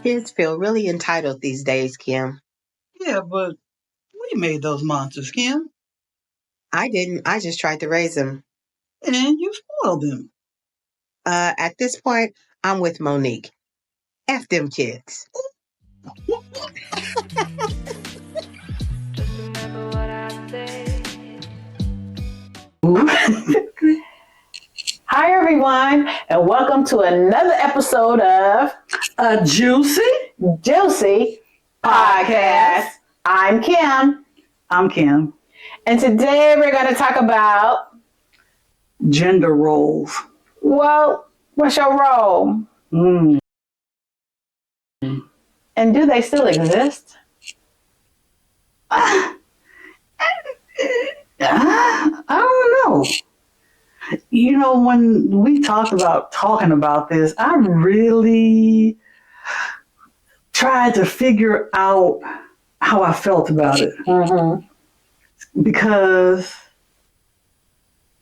Kids feel really entitled these days, Kim. Yeah, but we made those monsters, Kim, I didn't. I just tried to raise them. and you spoiled them. At this point, I'm with Monique. F them kids. Hi, everyone, and welcome to another episode of A Juicy Juicy Podcast. I'm Kim, I'm Kim. and today we're going to talk about, Gender roles. well, what's your role? Mm. And do they still exist? I don't know. You know, when we talked about talking about this, I really tried to figure out how I felt about it. Because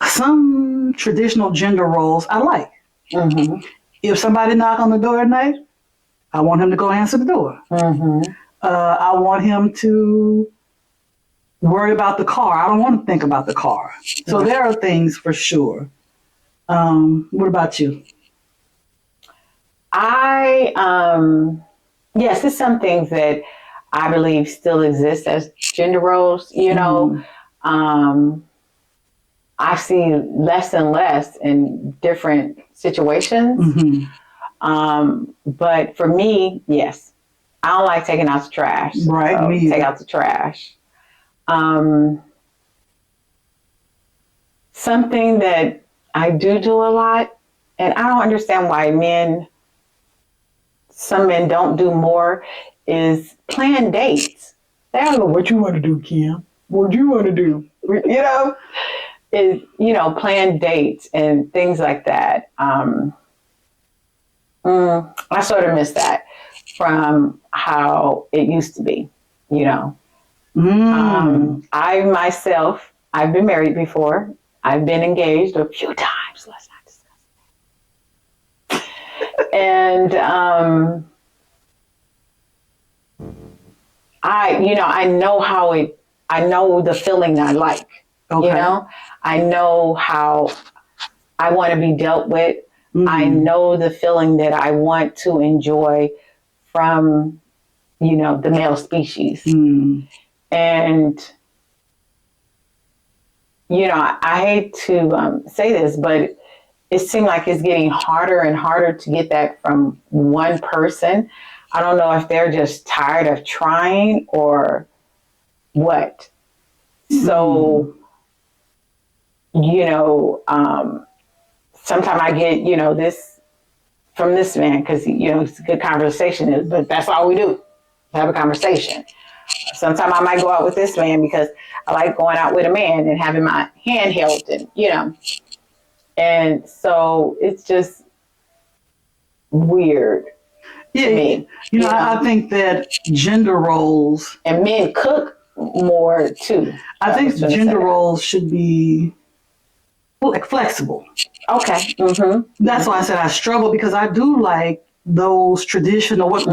some traditional gender roles I like. If somebody knock on the door at night, I want him to go answer the door. I want him to worry about the car. I don't want to think about the car. So there are things for sure. What about you? Yes, it's some things that I believe still exist as gender roles. You know, I see less and less in different situations. But for me, yes, I don't like taking out the trash. Right, so me either. take out the trash. Something that I do a lot, and I don't understand why some men don't do more, is plan dates. They don't know what you want to do, Kim. What you want to do? Plan dates and things like that. I sort of miss that from how it used to be, I myself, I've been married before. I've been engaged a few times. Let's not discuss that. And I know the feeling I like. Okay. I know how I want to be dealt with. I know the feeling that I want to enjoy from, the male species. And, I hate to say this, but it seems like it's getting harder and harder to get that from one person. I don't know if they're just tired of trying or what. So, sometimes I get, this from this man because, it's a good conversation, but that's all we do, have a conversation. Sometimes I might go out with this man because I like going out with a man and having my hand held and, and so it's just weird to me. I think that gender roles, and men cook more too. I think gender roles should be like flexible. Okay. That's why I said I struggle because I do like those traditional, what's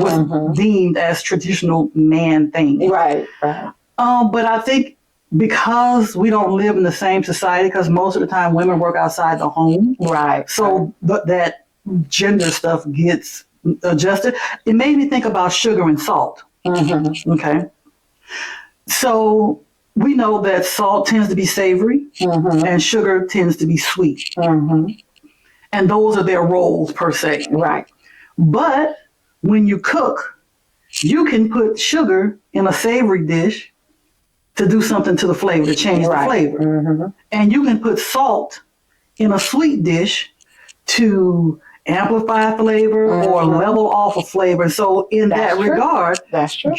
deemed as traditional man things. Right. But I think because we don't live in the same society, because most of the time women work outside the home. Right. So that gender stuff gets adjusted. It made me think about sugar and salt. Okay. So we know that salt tends to be savory and sugar tends to be sweet. And those are their roles per se. Right. But when you cook, you can put sugar in a savory dish to do something to the flavor, to change the flavor. And you can put salt in a sweet dish to amplify flavor or level off a flavor. So in that regard, that's true.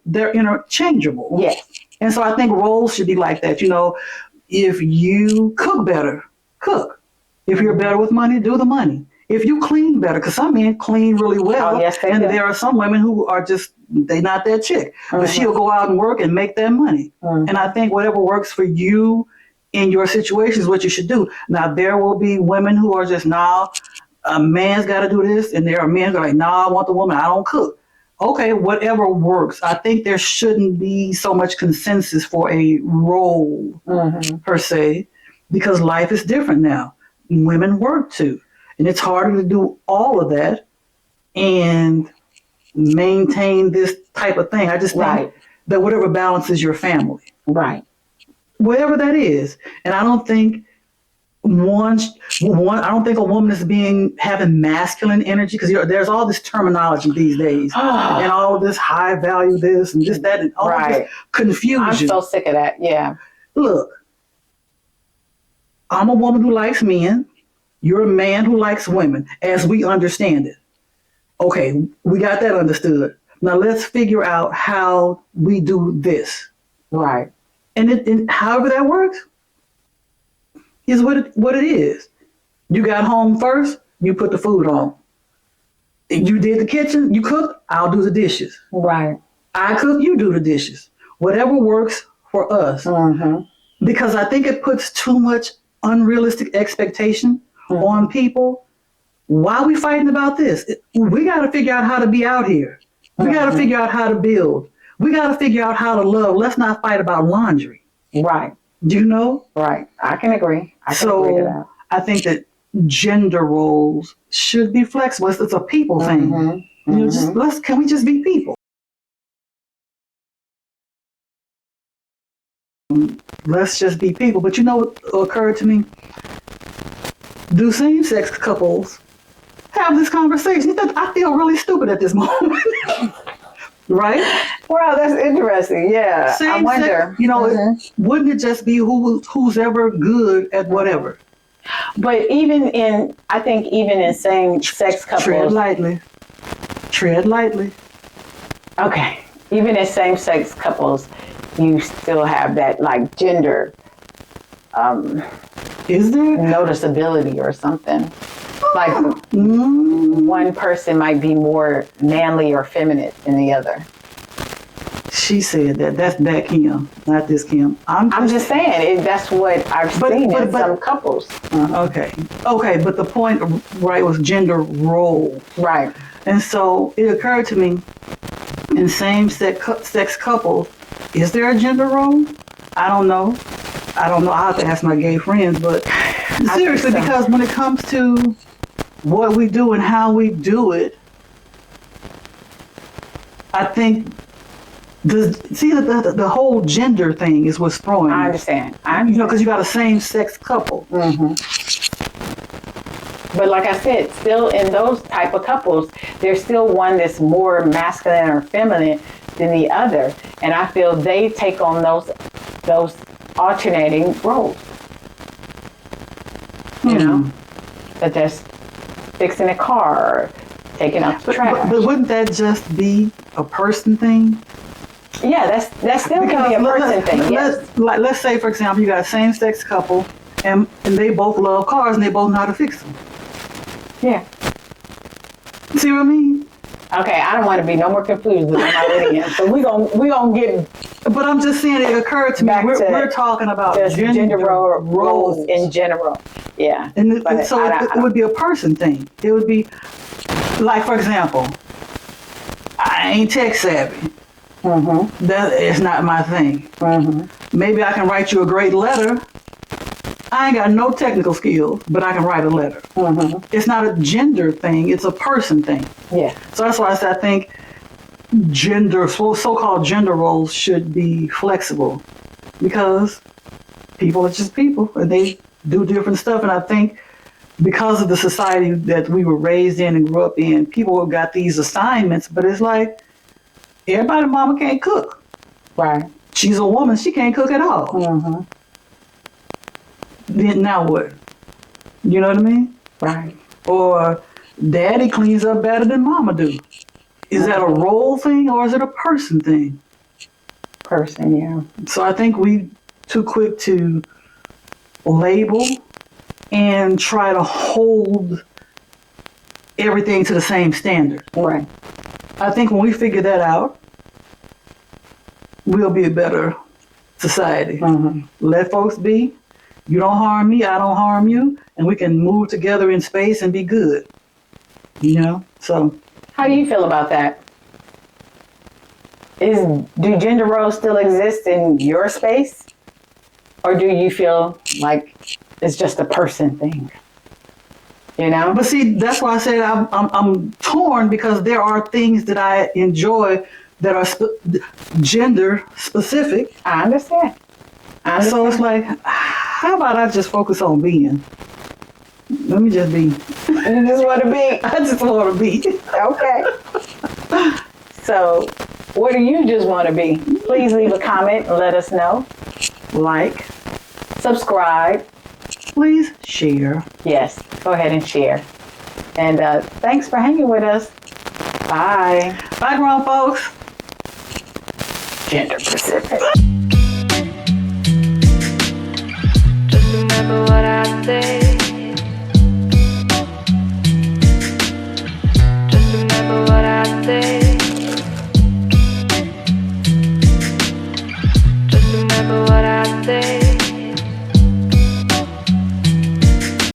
They're interchangeable. Yes. And so I think roles should be like that. If you cook better, cook. If you're better with money, do the money. If you clean better, because some men clean really well, and there are some women who are just, they not that chick, but she'll go out and work and make that money. And I think whatever works for you in your situation is what you should do. Now, there will be women who are just, a man's got to do this, and there are men who are like, I want the woman, I don't cook. okay, whatever works. I think there shouldn't be so much consensus for a role per se, because life is different now. Women work too, and it's harder to do all of that and maintain this type of thing. I just think Right. that whatever balances your family, Right. whatever that is, and I don't think one I don't think a woman is having masculine energy, because there's all this terminology these days and all this high value this and this that and all Right. this confusion. I'm so sick of that. Yeah. Look, I'm a woman who likes men. You're a man who likes women, as we understand it. Okay, we got that understood. Now let's figure out how we do this. Right. And however that works is what it is. You got home first, you put the food on. You did the kitchen, you cooked, I'll do the dishes. Right. I cook, you do the dishes. Whatever works for us. Because I think it puts too much unrealistic expectation on people. Why are we fighting about this? We got to figure out how to be out here. We got to figure out how to build. We got to figure out how to love. Let's not fight about laundry. Right. Do you know? Right. I can agree. I can agree to So that. I think that gender roles should be flexible. It's a people thing. You know, can we just be people? Let's just be people. But you know what occurred to me? Do same-sex couples have this conversation? I feel really stupid at this moment. Right? Well, that's interesting. Yeah. I Same-sex, wonder. you know, wouldn't it just be who's ever good at whatever? But I think even in same-sex Tread couples. lightly. Tread lightly. Okay. Even in same-sex couples, you still have that like gender Is there? noticeability or something. Like one person might be more manly or feminine than the other. She said that. That's that Kim, not this Kim. I'm just saying, that's what I've seen in some couples. Okay. Okay, but the point, right, was gender role. Right. And so it occurred to me, in same-sex couples, is there a gender role? I don't know. I have to ask my gay friends, but seriously, so. because when it comes to what we do and how we do it, I think the whole gender thing is what's throwing. I understand. You know, because you got a same-sex couple. But like I said, still in those type of couples, there's still one that's more masculine or feminine than the other. And I feel they take on those alternating roles. You know? That there's fixing a car, taking out the trash. But wouldn't that just be a person thing? Yeah, that still can be a person thing. Yes. Let's say, for example, you got a same-sex couple, and they both love cars, and they both know how to fix them. Yeah. See what I mean? Okay, I don't want to be no more confused than I'm already in. So we gonna get. But I'm just saying, it occurred to me. We're talking about gender roles in general. Yeah. And it would be a person thing. It would be, like, for example, I ain't tech savvy. That is not my thing. Maybe I can write you a great letter. I ain't got no technical skills, but I can write a letter. It's not a gender thing, it's a person thing. Yeah. So that's why I think so-called gender roles should be flexible, because people are just people and they do different stuff. And I think because of the society that we were raised in and grew up in, people have got these assignments, but it's like, everybody's mama can't cook. Right. She's a woman, she can't cook at all. Then now what? You know what I mean? Right. Or daddy cleans up better than mama do. Is that a role thing or is it a person thing? Person, yeah. So I think we too quick to label and try to hold everything to the same standard. Right. I think when we figure that out, we'll be a better society. Let folks be. You don't harm me, I don't harm you, and we can move together in space and be good. You know? So how do you feel about that? do gender roles still exist in your space? Or do you feel like it's just a person thing? You know? But see, that's why I said I'm torn, because there are things that I enjoy that are gender specific. I understand. So it's like, how about I just focus on being? Let me just be. You just want to be. I just want to be. Okay. So, what do you just want to be? Please leave a comment and let us know. Like, Subscribe. please share. Yes, go ahead and share. And thanks for hanging with us. Bye. Bye, grown folks. Gender Pacific.